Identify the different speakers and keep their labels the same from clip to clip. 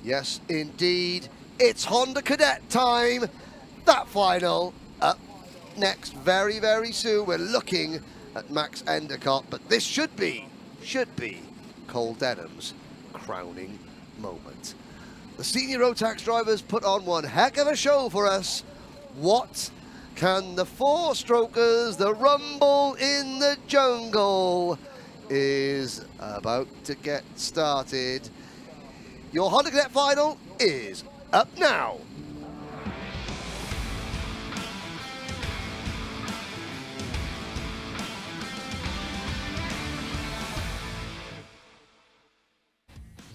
Speaker 1: Yes, indeed. It's Honda Cadet time. That final up next very, very soon. We're looking at Max Endicott, but this should be Cole Denham's crowning moment. The senior Rotax drivers put on one heck of a show for us. What can the four-strokers, the rumble in the jungle, is about to get started. Your Honda Cadet final is up now.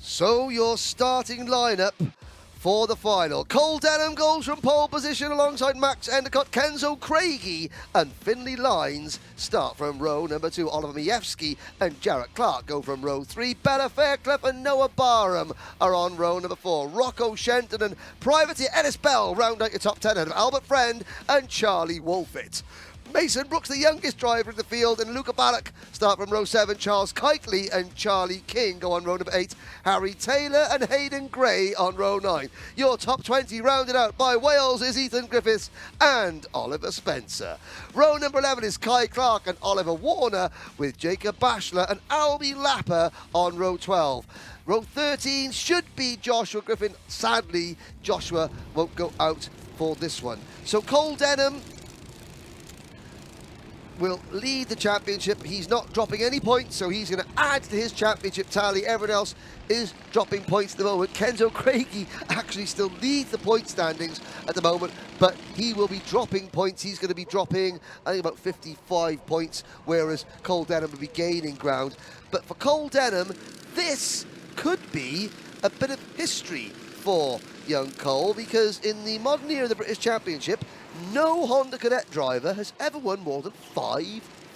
Speaker 1: So your starting lineup for the final. Cole Denham goes from pole position alongside Max Endicott. Kenzo Craigie and Finlay Lines start from row number 2. Oliver Majewski and Jarrett Clark go from row 3. Bella Fairclough and Noah Barham are on row number 4. Rocco Shenton and Privateer Ellis Bell round out your top 10 ahead of Albert Friend and Charlie Wolfett. Mason Brooks, the youngest driver in the field, and Luca Ballack start from row 7. Charles Kitely and Charlie King go on row number 8. Harry Taylor and Hayden Gray on row 9. Your top 20 rounded out by Wales is Ethan Griffiths and Oliver Spencer. Row number 11 is Kai Clark and Oliver Warner, with Jacob Bashler and Albie Lapper on row 12. Row 13 should be Joshua Griffin. Sadly, Joshua won't go out for this one. So Cole Denham will lead the championship. He's not dropping any points, so he's going to add to his championship tally. Everyone else is dropping points at the moment. Kenzo Craigie actually still leads the point standings at the moment, but he will be dropping points. He's going to be dropping, I think, about 55 points, whereas Cole Denham will be gaining ground. But for Cole Denham, this could be a bit of history for young Cole, because in the modern era of the British Championship, no Honda Cadet driver has ever won more than 5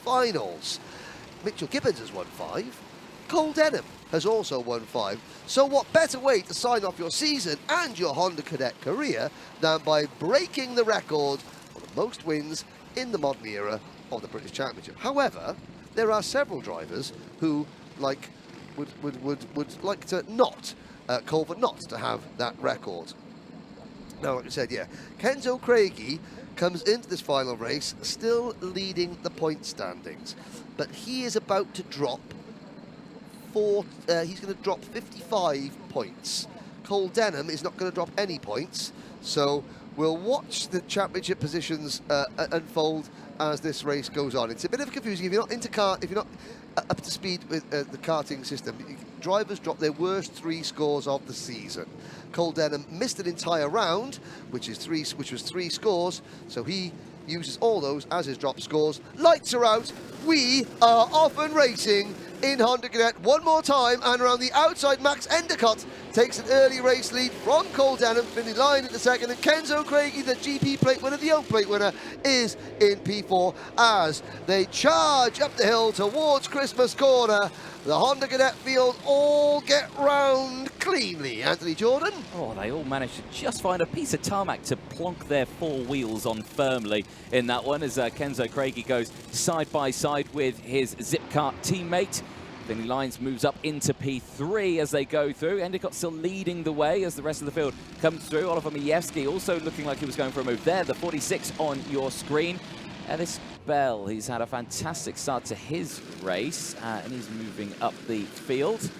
Speaker 1: finals. Mitchell Gibbons has won 5. Cole Denham has also won 5. So what better way to sign off your season and your Honda Cadet career than by breaking the record for the most wins in the modern era of the British Championship. However, there are several drivers who would like to not, call for not to have that record. Now, like I said, yeah, Kenzo Craigie comes into this final race still leading the point standings, but he is about to drop he's going to drop 55 points. Cole Denham is not going to drop any points, so we'll watch the championship positions unfold as this race goes on. It's a bit of confusing if you're not if you're not up to speed with the karting system. Drivers drop their worst 3 scores of the season. Cole Denham missed an entire round, which was 3 scores, so he uses all those as his drop scores. Lights are out. We are off and racing in Honda Cadet one more time, and around the outside, Max Endicott takes an early race lead from Cole Denham. Finlay Line in the second, and Kenzo Craigie, the GP plate winner, the Oak plate winner, is in P4 as they charge up the hill towards Christmas Corner. The Honda Cadet field all get round cleanly. Anthony Jordan?
Speaker 2: Oh, they all managed to just find a piece of tarmac to plonk their 4 wheels on firmly in that one, as Kenzo Craigie goes side by side with his Zipkart teammate. Finlay Lines moves up into P3 as they go through. Endicott still leading the way as the rest of the field comes through. Oliver Majewski also looking like he was going for a move there. The 46 on your screen. Ellis Bell, he's had a fantastic start to his race, and he's moving up the field.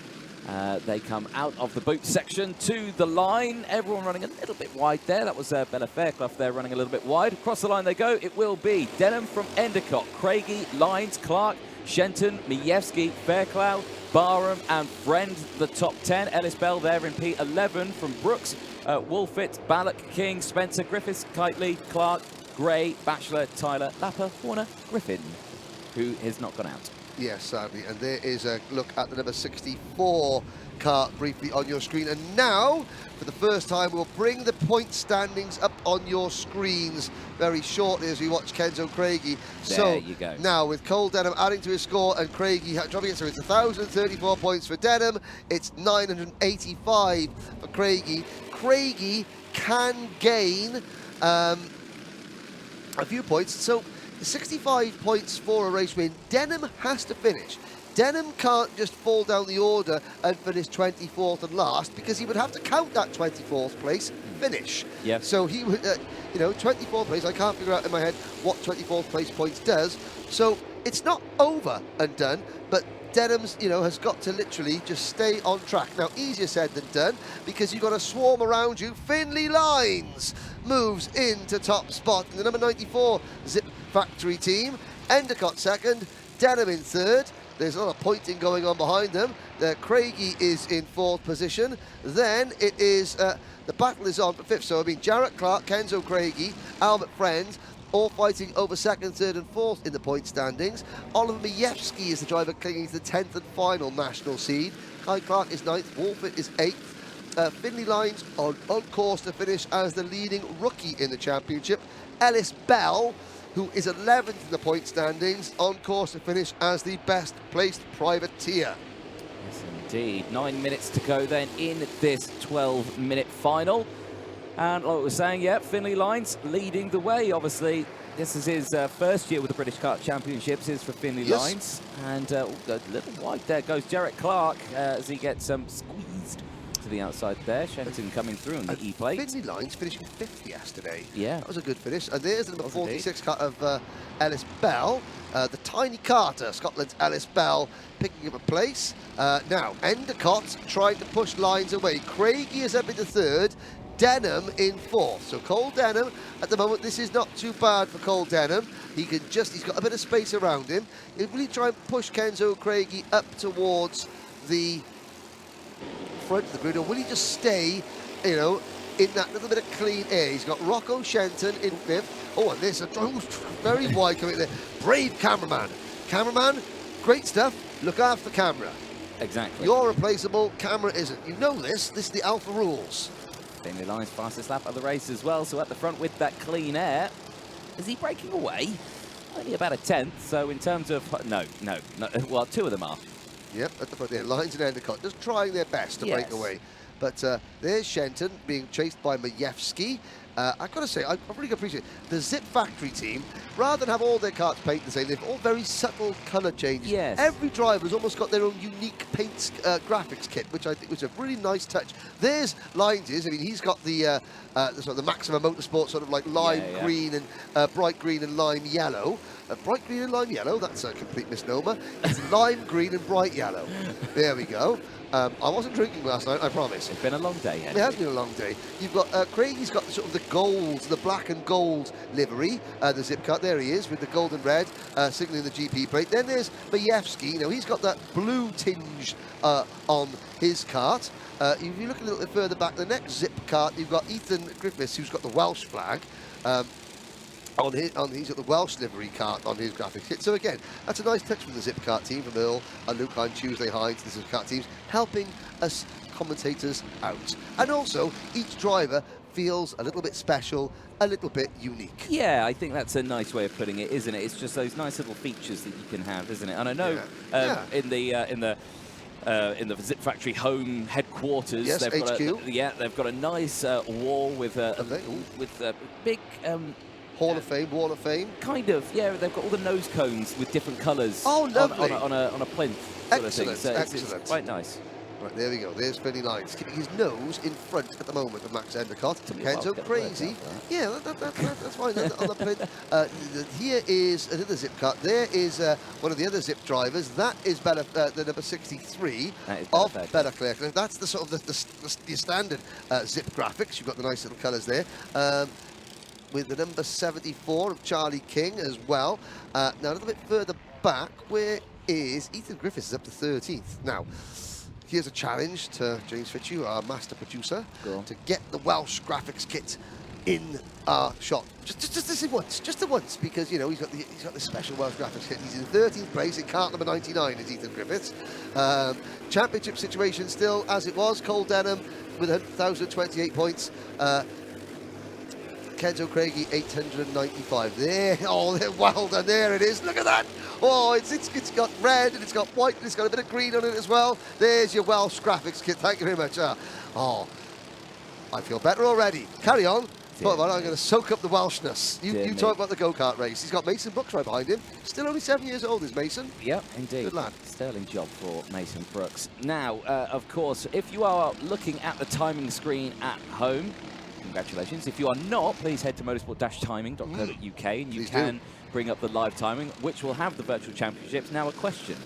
Speaker 2: They come out of the boot section to the line. Everyone running a little bit wide there. That was Bella Fairclough there running a little bit wide. Across the line they go. It will be Denham from Endicott, Craigie, Lines, Clark, Shenton, Majewski, Fairclough, Barham and Friend, the top 10. Ellis Bell there in P11 from Brooks, Wolfett, Ballack, King, Spencer, Griffiths, Kitely, Clark, Gray, Bachelor, Tyler, Lapper, Warner, Griffin, who has not gone out.
Speaker 1: Yes, sadly, and there is a look at the number 64 car briefly on your screen. And now, for the first time, we'll bring the point standings up on your screens very shortly as we watch Kenzo Craigie.
Speaker 2: There you go.
Speaker 1: Now, with Cole Denham adding to his score and Craigie dropping it, so it's 1,034 points for Denham, it's 985 for Craigie. Craigie can gain a few points, so 65 points for a race win. Denham has to finish Denham can't just fall down the order and finish 24th and last, because he would have to count that 24th place finish.
Speaker 2: Yeah.
Speaker 1: So he would, 24th place, I can't figure out in my head what 24th place points does. So it's not over and done, but Denham's, has got to literally just stay on track. Now, easier said than done, because you've got a swarm around you. Finley Lines moves into top spot in the number 94 Zip Factory team. Endicott second, Denham in third. There's a lot of pointing going on behind them. Craigie is in fourth position. Then it is, the battle is on for fifth. So, Jarrett Clark, Kenzo Craigie, Albert Friend, all fighting over second, third and fourth in the point standings. Oliver Majewski is the driver clinging to the 10th and final national seed. Kai Clark is 9th, Wolfett is 8th. Finley Lines on course to finish as the leading rookie in the championship. Ellis Bell, who is 11th in the point standings, on course to finish as the best placed privateer.
Speaker 2: Yes, indeed. 9 minutes to go then in this 12-minute final. And like we were saying, yeah, Finley Lines leading the way. Obviously, this is his first year with the British Kart Championships, is for Finley Lines. And a little wide there goes Jarrett Clark as he gets squeezed to the outside there. Shenton coming through on the E-plate.
Speaker 1: Finley Lines finishing 5th yesterday.
Speaker 2: Yeah.
Speaker 1: That was a good finish. And there's the number 46 cut of Ellis Bell. The Tiny Carter, Scotland's Ellis Bell, picking up a place. Now, Endicott trying to push Lines away. Craigie is up into third. Denham in fourth. So Cole Denham, at the moment, this is not too bad for Cole Denham. He's got a bit of space around him. He'll really try and push Kenzo Craigie up towards the front of the grid, or will he just stay, in that little bit of clean air? He's got Rocco Shenton in fifth. Oh, and there's a very wide coming there. Brave cameraman. Cameraman, great stuff. Look after the camera.
Speaker 2: Exactly.
Speaker 1: You're replaceable, camera isn't. You know this. This is the alpha rules.
Speaker 2: Finley Lines fastest lap of the race as well, so at the front with that clean air. Is he breaking away? Only about a 10th, so in terms of... No, well, two of them are.
Speaker 1: Yep, at the front there, Lines and Endicott just trying their best to break away. But there's Shenton being chased by Majewski. I've got to say, I really appreciate it. The Zip Factory team, rather than have all their karts painted the same, they've all very subtle colour changes.
Speaker 2: Yes.
Speaker 1: Every driver has almost got their own unique paint graphics kit, which I think was a really nice touch. There's Lines, he's got the sort of the Maximum Motorsport sort of like lime green and bright green and lime yellow. Bright green and lime yellow, that's a complete misnomer. It's lime green and bright yellow. There we go. I wasn't drinking last night, I promise.
Speaker 2: It's been a long day,
Speaker 1: It has been a long day. You've got Craigie's got sort of the gold, the black and gold livery, the Zip Kart. There he is with the gold and red, signalling the GP plate. Then there's Majewski. He's got that blue tinge on his kart. If you look a little bit further back, the next Zip Kart, you've got Ethan Griffiths, who's got the Welsh flag. He's got the Welsh livery kart on his graphics kit. So again, that's a nice touch from the Zip Kart team, from Earl and Luke on Tuesday Hines, the Zip Kart teams, helping us commentators out. And also, each driver feels a little bit special, a little bit unique.
Speaker 2: Yeah, I think that's a nice way of putting it, isn't it? It's just those nice little features that you can have, isn't it? And I know in the Zip Factory home headquarters, they've got a nice wall with a big
Speaker 1: Wall of Fame.
Speaker 2: Kind of, yeah. They've got all the nose cones with different colours.
Speaker 1: Oh, lovely.
Speaker 2: On a plinth sort of thing. So
Speaker 1: excellent.
Speaker 2: It's quite nice.
Speaker 1: Right, there we go. There's Finley Lines, keeping his nose in front at the moment of Max Endicott. Kenzo crazy. Yeah, that's fine. On the plinth. Here is another Zip Kart. There is one of the other Zip drivers. That is the number 63 of Bella Claire. That's the sort of the standard Zip graphics. You've got the nice little colours there. With the number 74 of Charlie King as well. Now, a little bit further back, where is Ethan Griffiths is up to 13th. Now, here's a challenge to James Fitzhugh, our master producer, to get the Welsh graphics kit in our shot. Just the once, because he's got this special Welsh graphics kit. He's in 13th place in kart number 99 is Ethan Griffiths. Championship situation still as it was. Cole Denham with 1,028 points. Kenzo Craigie 895. There, well done. There it is. Look at that. Oh, it's got red and it's got white and it's got a bit of green on it as well. There's your Welsh graphics kit. Thank you very much. I feel better already. Carry on. But I'm going to soak up the Welshness.
Speaker 2: Dear
Speaker 1: You
Speaker 2: me.
Speaker 1: talk about the go-kart race. He's got Mason Brooks right behind him. Still only 7 years old is Mason.
Speaker 2: Yep, indeed.
Speaker 1: Good lad.
Speaker 2: Sterling job for Mason Brooks. Now, of course, if you are looking at the timing screen at home, congratulations. If you are not, please head to motorsport-timing.co.uk and you
Speaker 1: Please
Speaker 2: can bring up the live timing, which will have the virtual championships. Now, a question.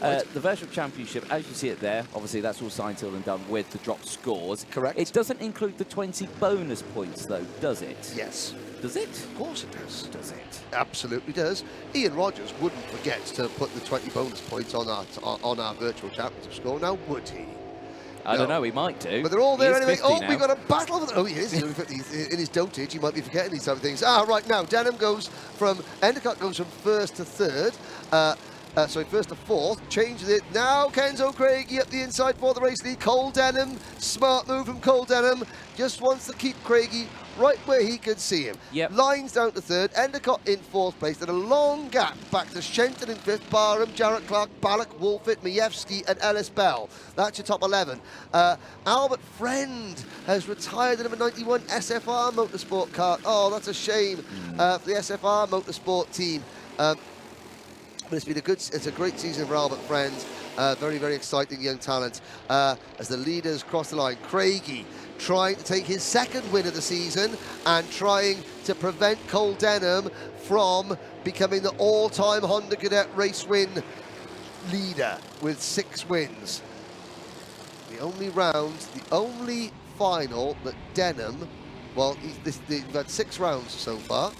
Speaker 2: The virtual championship, as you see it there, obviously that's all signed, sealed and done with the drop scores.
Speaker 1: Correct.
Speaker 2: It doesn't include the 20 bonus points, though, does it?
Speaker 1: Yes.
Speaker 2: Does it?
Speaker 1: Of course it does.
Speaker 2: Does it?
Speaker 1: Absolutely does. Ian Rogers wouldn't forget to put the 20 bonus points on our virtual championship score, now would he?
Speaker 2: I don't know, he might do.
Speaker 1: But they're all there
Speaker 2: He is
Speaker 1: anyway.
Speaker 2: 50
Speaker 1: Oh,
Speaker 2: now.
Speaker 1: we've got a battle. Oh, he is. He's only 50. In his dotage, he might be forgetting these type of things. Right now, Denham goes from, Endicott goes from first to third. Sorry, first to fourth. Changes it. Now Kenzo Craigie up the inside for the race lead. Cole Denham. Smart move from Cole Denham. Just wants to keep Craigie right where he can see him.
Speaker 2: Yep.
Speaker 1: Lines down to third. Endicott in fourth place. Then a long gap back to Shenton in fifth. Barham, Jarrett Clark, Ballack, Wolfit, Majewski and Ellis Bell. That's your top 11. Albert Friend has retired in number 91 SFR Motorsport car. Oh, that's a shame for the SFR Motorsport team. But it's a great season for Albert Friend. Very, very exciting young talent as the leaders cross the line. Craigie trying to take his second win of the season and trying to prevent Cole Denham from becoming the all-time Honda Cadet race win leader with 6 wins. The only final that Denham, well, they've had 6 rounds so far.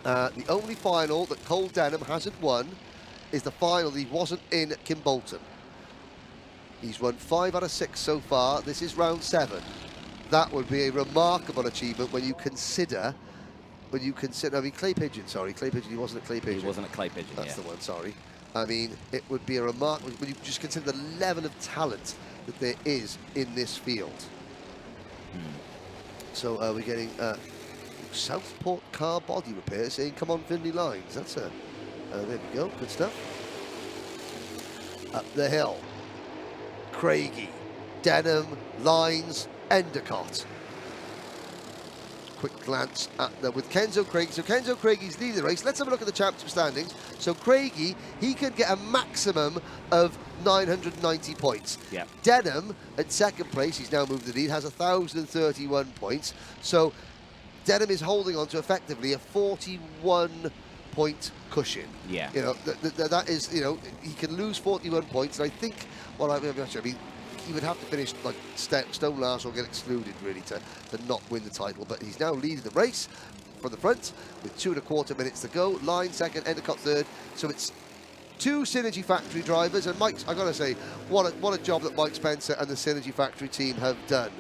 Speaker 1: The only final that Cole Denham hasn't won is the final that he wasn't in Kimbolton. He's won 5 out of 6 so far. This is round 7. That would be a remarkable achievement when you consider, I mean, Clay Pigeon, he wasn't a Clay Pigeon.
Speaker 2: He wasn't a Clay Pigeon,
Speaker 1: That's the one, sorry. I mean, it would be a remarkable, when you just consider the level of talent that there is in this field. So we're getting Southport car body repair saying, come on, Finley Lines. That's there we go, good stuff. Up the hill. Craigie, Denham, Lines, Endicott. Quick glance at with Kenzo Craigie. So Kenzo Craigie's leading the race. Let's have a look at the championship standings. So Craigie, he can get a maximum of 990 points.
Speaker 2: Yeah.
Speaker 1: Denham at second place, he's now moved the lead, has 1,031 points. So Denham is holding on to effectively a 41-point cushion.
Speaker 2: Yeah.
Speaker 1: You know, that is, you know, he can lose 41 points. And I think, well, I mean, he would have to finish like stone last or get excluded really to not win the title. But he's now leading the race from the front with 2.25 minutes to go. Line second, Endicott third. So it's 2 Synergy Factory drivers. And Mike's, I gotta say, what a job that Mike Spencer and the Synergy Factory team have done.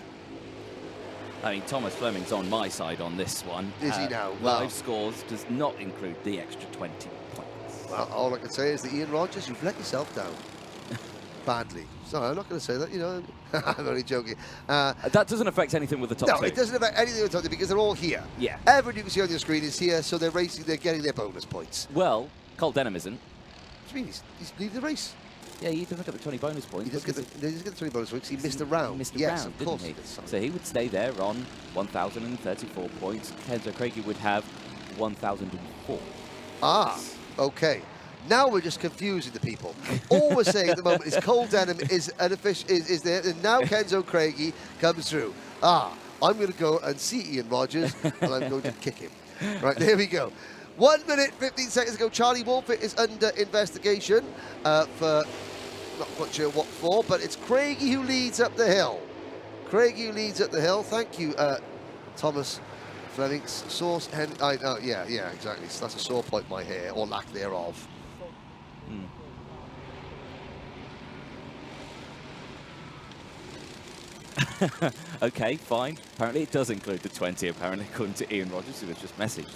Speaker 2: I mean, Thomas Fleming's on my side on this one.
Speaker 1: Is he now?
Speaker 2: Live
Speaker 1: Wow.
Speaker 2: scores does not include the extra 20 points.
Speaker 1: Well, all I can say is that Ian Rogers, you've let yourself down. Badly. Sorry, I'm not going to say that, you know. I'm only joking.
Speaker 2: That doesn't affect anything with the top 2.
Speaker 1: No, it doesn't affect anything with the top 2 because they're all here.
Speaker 2: Yeah.
Speaker 1: Everyone you can see on your screen is here, so they're racing, they're getting their bonus points.
Speaker 2: Well, Cole Denham isn't.
Speaker 1: What do you mean? He's leading the race.
Speaker 2: Yeah, he doesn't get the 20 bonus points.
Speaker 1: He does get the 20 bonus points. He missed a round.
Speaker 2: He missed a
Speaker 1: yes,
Speaker 2: round,
Speaker 1: of course.
Speaker 2: didn't he? So he would stay there on 1,034 points. Kenzo Craigie would have 1,004.
Speaker 1: Ah, okay. Now we're just confusing the people. All we're saying at the moment is Cole Denham is there, and now Kenzo Craigie comes through. I'm going to go and see Ian Rogers, and I'm going to kick him. Right, there we go. 1 minute, 15 seconds ago, Charlie Wolfit is under investigation for, not quite sure what for, but it's Craigie who leads up the hill. Craigie who leads up the hill. Thank you, Thomas Fleming. Source, yeah, exactly. So that's a sore point in my hair, or lack thereof.
Speaker 2: Okay, fine. Apparently it does include the 20, apparently, according to Ian Rogers, who has just messaged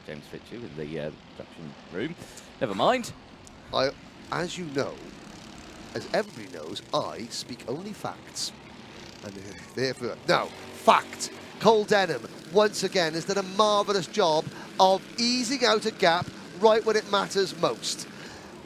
Speaker 2: James Fitchew in the production room. Never mind.
Speaker 1: As you know, as everybody knows, I speak only facts. And therefore, now, fact. Cole Denham, once again, has done a marvellous job of easing out a gap right when it matters most.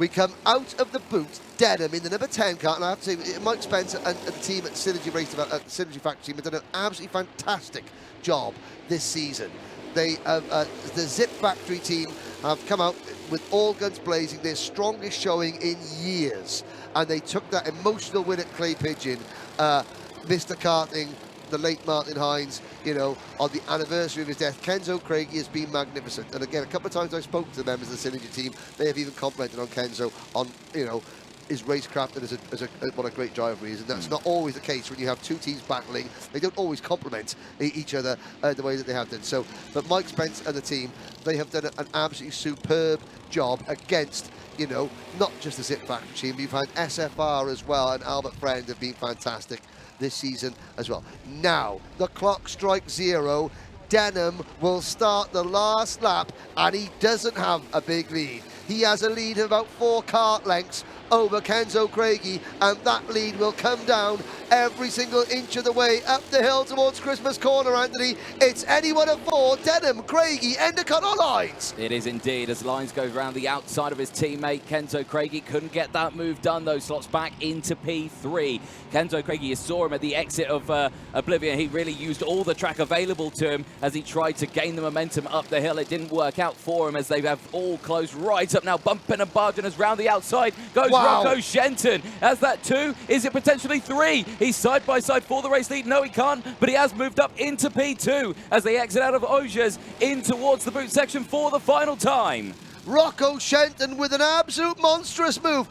Speaker 1: We come out of the boot, Denham in the number 10 car, and I have to say, Mike Spencer and the team at Synergy Synergy Factory team have done an absolutely fantastic job this season. They have, the Zip Factory team have come out with all guns blazing, their strongest showing in years, and they took that emotional win at Clay Pigeon. Mr. Karting, the late Martin Hines, you know, on the anniversary of his death, Kenzo Craigie has been magnificent. And again, a couple of times I spoke to the members of the Synergy team, they have even complimented on Kenzo on, you know, his racecraft and what a great driver he is. And that's not always the case when you have two teams battling. They don't always complement each other the way that they have done. So, but Mike Spence and the team, they have done an absolutely superb job against, you know, not just the Zip Factory team. We've had SFR as well, and Albert Friend have been fantastic this season as well. Now, the clock strikes 0. Denham will start the last lap, and he doesn't have a big lead. He has a lead of about 4 kart lengths over Kenzo Craigie, and that lead will come down every single inch of the way up the hill towards Christmas Corner, Anthony. It's anyone of 4, Denham, Craigie, Endicott on lines.
Speaker 2: It is indeed, as Lines goes around the outside of his teammate, Kenzo Craigie couldn't get that move done, though, slots back into P3. Kenzo Craigie, you saw him at the exit of Oblivion. He really used all the track available to him as he tried to gain the momentum up the hill. It didn't work out for him as they have all closed right up now, bumping and barging as round the outside goes Rocco Shenton. Has that 2? Is it potentially 3? He's side by side for the race lead. No, he can't, but he has moved up into P2 as they exit out of Auges in towards the boot section for the final time.
Speaker 1: Rocco Shenton with an absolute monstrous move.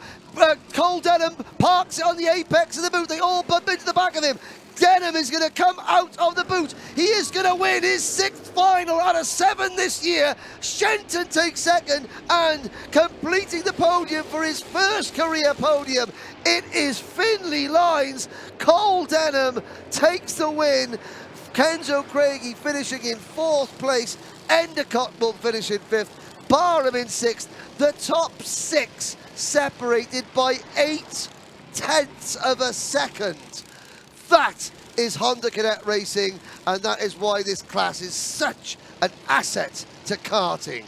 Speaker 1: Cole Denham parks it on the apex of the boot. They all bump into the back of him. Denham is going to come out of the boot. He is going to win his 6th final out of 7 this year. Shenton takes 2nd, and completing the podium for his first career podium, it is Finley Lines. Cole Denham takes the win. Kenzo Craigie finishing in 4th place. Endicott will finish in 5th. Barham in 6th. The top 6 separated by 0.8 of a second. That is Honda Cadet Racing, and that is why this class is such an asset to karting.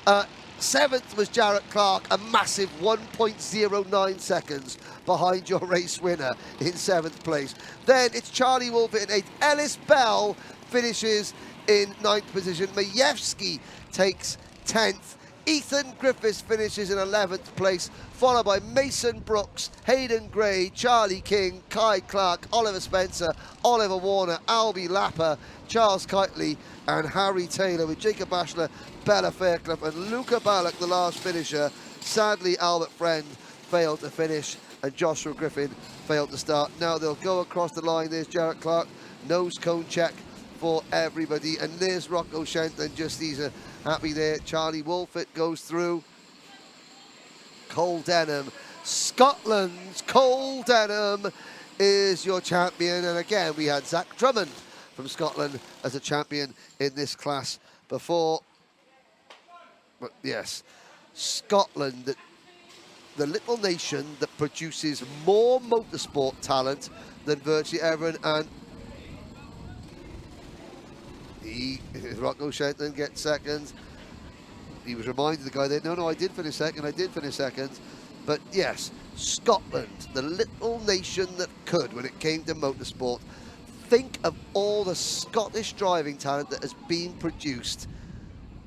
Speaker 1: 7th was Jarrett Clark, a massive 1.09 seconds behind your race winner in 7th place. Then it's Charlie Wolf in 8th. Ellis Bell finishes in 9th position. Majewski takes 10th. Ethan Griffiths finishes in 11th place, followed by Mason Brooks, Hayden Gray, Charlie King, Kai Clark, Oliver Spencer, Oliver Warner, Albie Lapper, Charles Kitely, and Harry Taylor, with Jacob Ashler, Bella Fairclough, and Luca Ballack, the last finisher. Sadly, Albert Friend failed to finish, and Joshua Griffin failed to start. Now they'll go across the line. There's Jarrett Clark, nose cone check for everybody, and there's Rocco Shenton, just he's happy there. Charlie Wolfett goes through. Cole Denham, Scotland's Cole Denham is your champion, and again we had Zach Drummond from Scotland as a champion in this class before. But yes, Scotland, the little nation that produces more motorsport talent than virtually everyone, and Rocco Shenton gets 2nd. He was reminded, the guy there, no, I did finish 2nd, But yes, Scotland, the little nation that could when it came to motorsport. Think of all the Scottish driving talent that has been produced.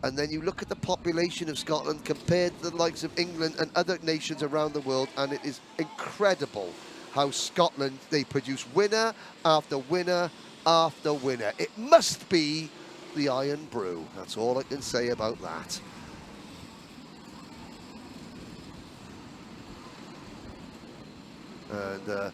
Speaker 1: And then you look at the population of Scotland compared to the likes of England and other nations around the world, and it is incredible how Scotland, they produce winner after winner after winner. It must be the Iron Brew. That's all I can say about that. And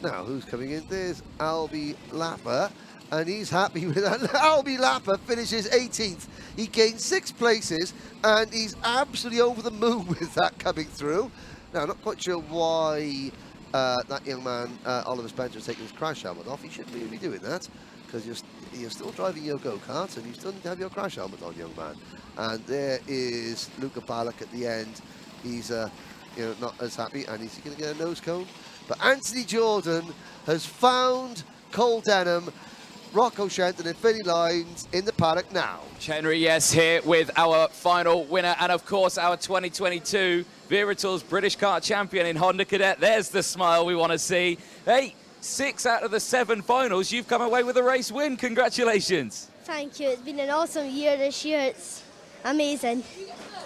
Speaker 1: now who's coming in? There's Albie Lapper, and he's happy with that. Albie Lapper finishes 18th. He gained 6 places, and he's absolutely over the moon with that coming through. Now, not quite sure why that young man, Oliver Spencer, is taking his crash helmet off. He shouldn't really be doing that, because you're still driving your go-karts, and you still need to have your crash helmet on, young man. And there is Luca Ballack at the end. He's you know, not as happy, and he's going to get a nose cone. But Anthony Jordan has found Cole Denham. Rocco Shenton and Finley Lyons in the paddock now.
Speaker 2: Henry, yes, here with our final winner and, of course, our 2022 Wera Tours British Kart Champion in Honda Cadet. There's the smile we want to see. Hey, 6 out of the 7 finals, you've come away with a race win. Congratulations.
Speaker 3: Thank you. It's been an awesome year this year. It's amazing.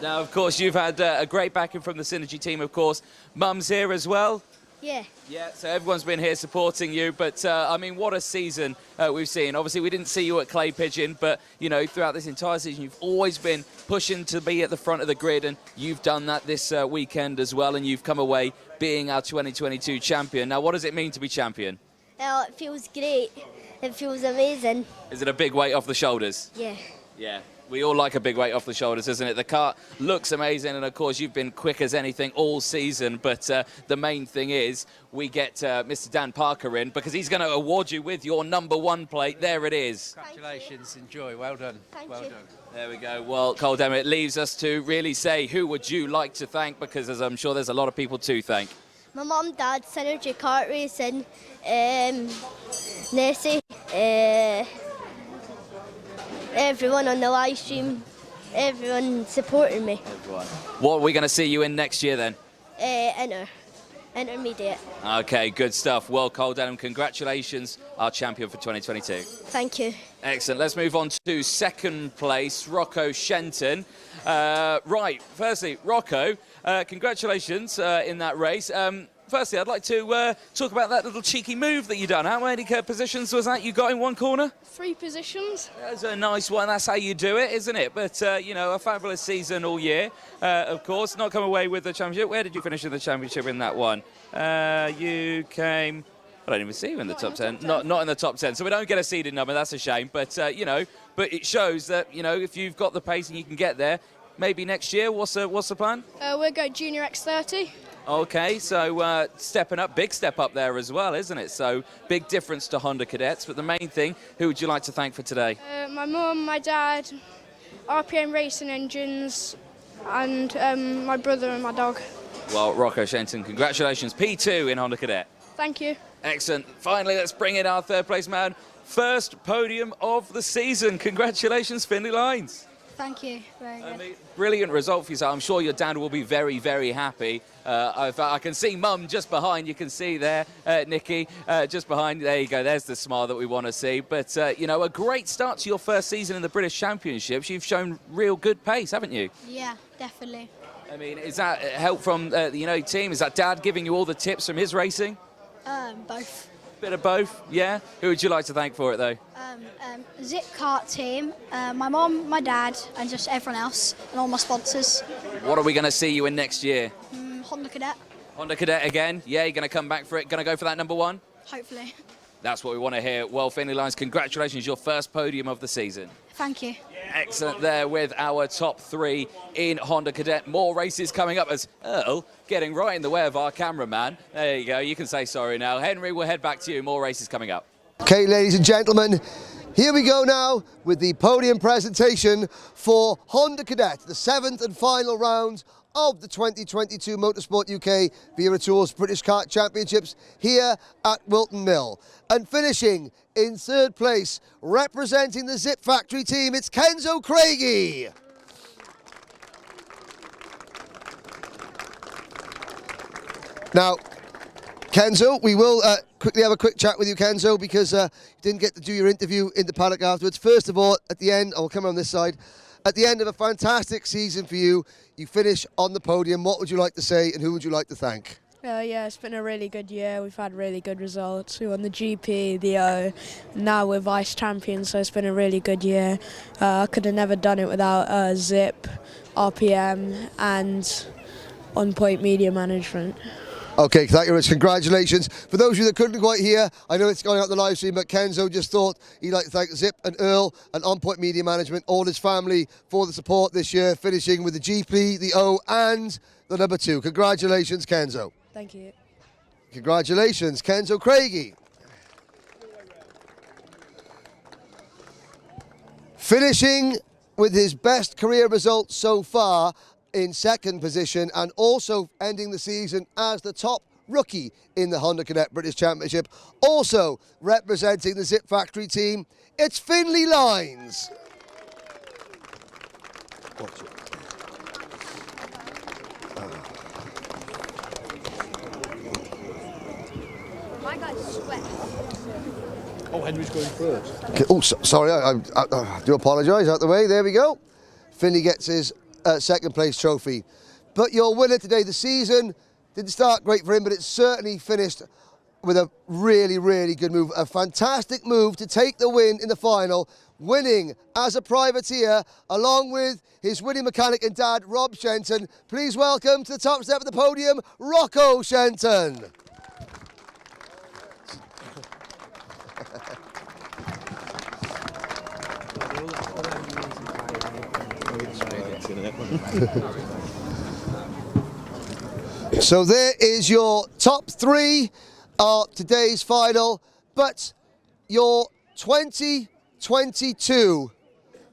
Speaker 2: Now, of course, you've had a great backing from the Synergy team, of course. Mum's here as well.
Speaker 3: Yeah.
Speaker 2: Yeah, so everyone's been here supporting you, but I mean, what a season we've seen. Obviously, we didn't see you at Clay Pigeon, but, you know, throughout this entire season, you've always been pushing to be at the front of the grid, and you've done that this weekend as well, and you've come away being our 2022 champion. Now, what does it mean to be champion?
Speaker 3: It feels great. It feels amazing.
Speaker 2: Is it a big weight off the shoulders?
Speaker 3: Yeah.
Speaker 2: Yeah. We all like a big weight off the shoulders, isn't it? The car looks amazing, and of course you've been quick as anything all season, but the main thing is we get Mr. Dan Parker in because he's going to award you with your #1 plate. There it is.
Speaker 4: Congratulations, enjoy, well done.
Speaker 3: Thank
Speaker 4: well
Speaker 3: you.
Speaker 4: done.
Speaker 2: There we go. Well, Cole Demme, it leaves us to really say who would you like to thank, because as I'm sure there's a lot of people to thank.
Speaker 3: My mum, dad, Synergy Kart Racing, Nessie, everyone on the live stream, everyone supporting me.
Speaker 2: Everyone. What are we going to see you in next year then?
Speaker 3: Intermediate.
Speaker 2: Okay, good stuff. Well, Cole Denham, congratulations, our champion for 2022.
Speaker 3: Thank you.
Speaker 2: Excellent. Let's move on to second place, Rocco Shenton. Right, firstly, Rocco, congratulations in that race. Firstly, I'd like to talk about that little cheeky move that you done. How many positions was that you got in one corner?
Speaker 5: 3 positions.
Speaker 2: That's a nice one. That's how you do it, isn't it? But, you know, a fabulous season all year, of course. Not come away with the championship. Where did you finish in the championship in that one? You came... I don't even see you in the top 10. Not in the top 10. So we don't get a seeded number. That's a shame. But, you know, but it shows that, you know, if you've got the pace and you can get there, maybe next year, what's the plan?
Speaker 5: We'll go Junior X30.
Speaker 2: Okay, so stepping up, big step up there as well, isn't it? So big difference to Honda Cadets. But the main thing, who would you like to thank for today?
Speaker 5: My mum, my dad, RPM Racing Engines, and my brother and my dog.
Speaker 2: Well, Rocco Shenton, congratulations. P2 in Honda Cadet.
Speaker 5: Thank you.
Speaker 2: Excellent. Finally, let's bring in our third place man. First podium of the season. Congratulations, Finley Lyons.
Speaker 5: Thank you. Very good.
Speaker 2: I mean, brilliant result for yourself. I'm sure your dad will be very, very happy. I can see Mum just behind. You can see there, Nikki, just behind. There you go. There's the smile that we want to see. But, you know, a great start to your first season in the British Championships. You've shown real good pace, haven't you?
Speaker 5: Yeah, definitely.
Speaker 2: I mean, is that help from the team? Is that Dad giving you all the tips from his racing?
Speaker 5: Both.
Speaker 2: Bit of both, yeah? Who would you like to thank for it, though?
Speaker 5: Zip Kart team, my mum, my dad, and just everyone else, and all my sponsors.
Speaker 2: What are we going to see you in next year?
Speaker 5: Honda Cadet,
Speaker 2: Honda Cadet again? Yeah, you're going to come back for it? Going to go for that #1?
Speaker 5: hopefully.
Speaker 2: That's what we want to hear. Well, Finley Lyons, congratulations, your first podium of the season.
Speaker 5: Thank you.
Speaker 2: Excellent there with our top 3 in Honda Cadet. More races coming up as Earl getting right in the way of our cameraman. There you go, you can say sorry now. Henry, we'll head back to you. More races coming up.
Speaker 1: Okay, ladies and gentlemen, here we go now with the podium presentation for Honda Cadet, the 7th and final round of the 2022 Motorsport UK Wera Tours British Kart Championships here at Whilton Mill. And finishing in 3rd place, representing the Zip Factory team, it's Kenzo Craigie. Now, Kenzo, we will quickly have a quick chat with you, Kenzo, because you didn't get to do your interview in the paddock afterwards. First of all, at the end, I'll come on this side, at the end of a fantastic season for you, you finish on the podium. What would you like to say and who would you like to thank?
Speaker 6: Yeah, it's been a really good year. We've had really good results. We won the GP, the O. Now we're vice champions, so it's been a really good year. I could have never done it without Zip, RPM, and on-point media management.
Speaker 1: Okay, thank you very much. Congratulations. For those of you that couldn't quite hear, I know it's going out the live stream, but Kenzo just thought he'd like to thank Zip and Earl and On Point Media Management, all his family, for the support this year, finishing with the GP, the O, and the #2. Congratulations, Kenzo.
Speaker 6: Thank you.
Speaker 1: Congratulations, Kenzo Craigie. Finishing with his best career results so far in 2nd position and also ending the season as the top rookie in the Honda Cadet British Championship. Also representing the Zip Factory team, it's Finley Lines. Watch it.
Speaker 3: My guy's sweat.
Speaker 7: Oh, Henry's going first.
Speaker 1: Okay. Oh, sorry, I do apologise. Out the way, there we go. Finley gets his second place trophy. But your winner today, the season didn't start great for him, but it certainly finished with a really, really good move. A fantastic move to take the win in the final, winning as a privateer along with his winning mechanic and dad, Rob Shenton. Please welcome to the top step of the podium, Rocco Shenton. So there is your top three of today's final, but your 2022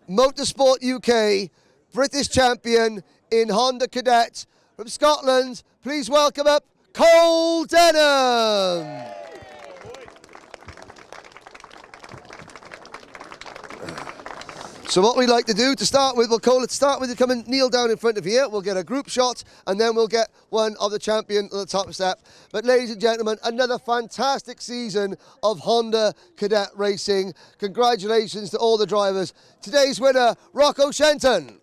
Speaker 1: Motorsport UK British champion in Honda Cadet from Scotland. Please welcome up Cole Denham. So what we'd like to do to start with, Cole, let's start with you come and kneel down in front of here. We'll get a group shot and then we'll get one of the champion on the top step. But ladies and gentlemen, another fantastic season of Honda Cadet racing. Congratulations to all the drivers. Today's winner, Rocco Shenton.